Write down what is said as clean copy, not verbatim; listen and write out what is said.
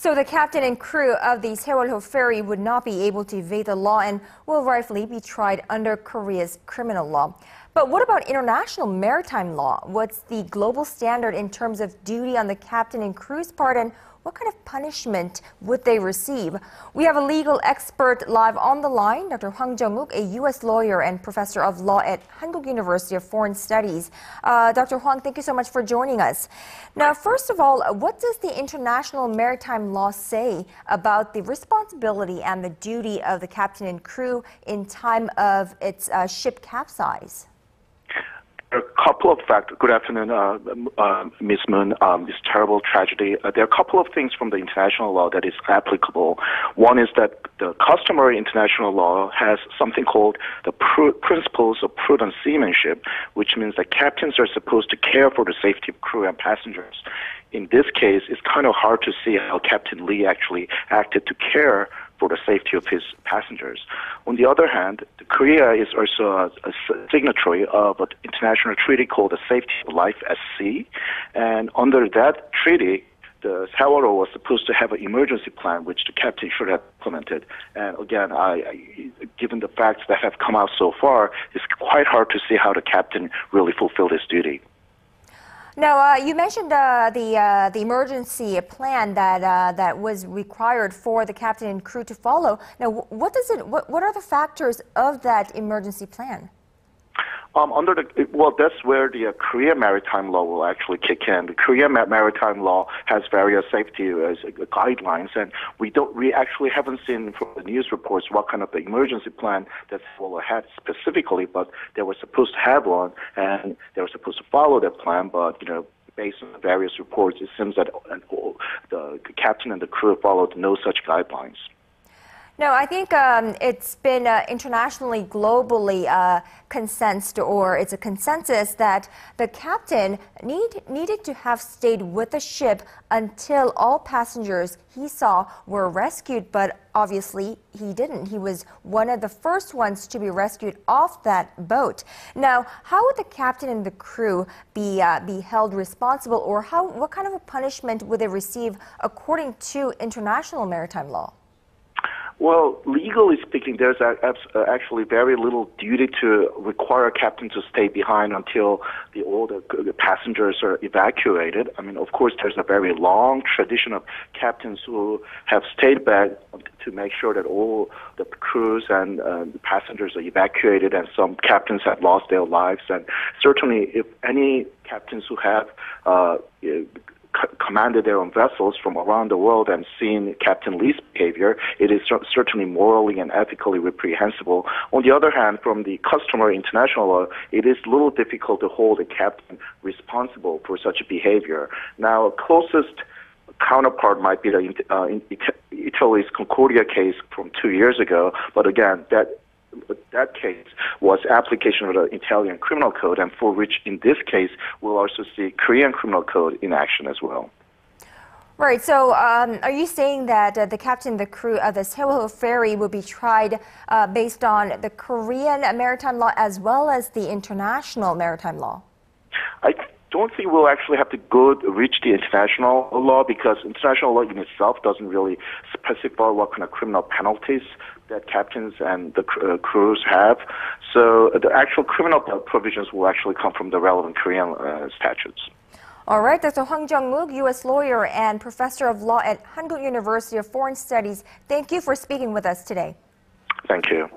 So the captain and crew of the Sewol-ho ferry would not be able to evade the law and will rightfully be tried under Korea's criminal law. But what about international maritime law? What's the global standard in terms of duty on the captain and crew's part, and what kind of punishment would they receive? We have a legal expert live on the line, Dr. Hwang Joung-wook, a U.S. lawyer and professor of law at Hankuk University of Foreign Studies. Dr. Hwang, thank you so much for joining us. Now, first of all, what does the international maritime law say about the responsibility and the duty of the captain and crew in time of its ship capsize? There are a couple of factors. Good afternoon, Ms. Moon. This terrible tragedy. There are a couple of things from the international law that is applicable. One is that the customary international law has something called the principles of prudent seamanship, which means that captains are supposed to care for the safety of crew and passengers. In this case, it's kind of hard to see how Captain Lee actually acted to care for the safety of his passengers. On the other hand, Korea is also a signatory of an international treaty called the Safety of Life at Sea. And under that treaty, the Sewol-ho was supposed to have an emergency plan, which the captain should have implemented. And again, given the facts that have come out so far, it's quite hard to see how the captain really fulfilled his duty. Now, you mentioned the emergency plan that was required for the captain and crew to follow. Now, what are the factors of that emergency plan? That's where the Korean maritime law will actually kick in. The Korean maritime law has various safety guidelines, and we actually haven't seen from the news reports what kind of the emergency plan that Sewol-ho had specifically, but they were supposed to have one, and they were supposed to follow that plan, but, based on various reports, it seems that the captain and the crew followed no such guidelines. No, I think it's been internationally, globally consensus, or it's a consensus that the captain needed to have stayed with the ship until all passengers he saw were rescued, but obviously he didn't. He was one of the first ones to be rescued off that boat. Now, how would the captain and the crew be held responsible, or what kind of a punishment would they receive according to international maritime law? Well, legally speaking, there's actually very little duty to require a captain to stay behind until all the passengers are evacuated. I mean, of course, there's a very long tradition of captains who have stayed back to make sure that all the crews and the passengers are evacuated, and some captains have lost their lives. And certainly, if any captains who have commanded their own vessels from around the world and seen Captain Lee's behavior, it is certainly morally and ethically reprehensible. On the other hand, from the customary international law, it is a little difficult to hold a captain responsible for such behavior. Now, closest counterpart might be Italy's Concordia case from 2 years ago, but again, that case was application of the Italian criminal code, and for which, in this case, we'll also see Korean criminal code in action as well. Right. So, are you saying that the captain and the crew of the Sewol-ho ferry will be tried based on the Korean maritime law as well as the international maritime law? I don't think we'll actually have to reach the international law, because international law in itself doesn't really specify what kind of criminal penalties that captains and the crews have. So the actual criminal provisions will actually come from the relevant Korean statutes. All right, Dr. Hwang Joung-wook, U.S. lawyer and professor of law at Hankuk University of Foreign Studies, thank you for speaking with us today. Thank you.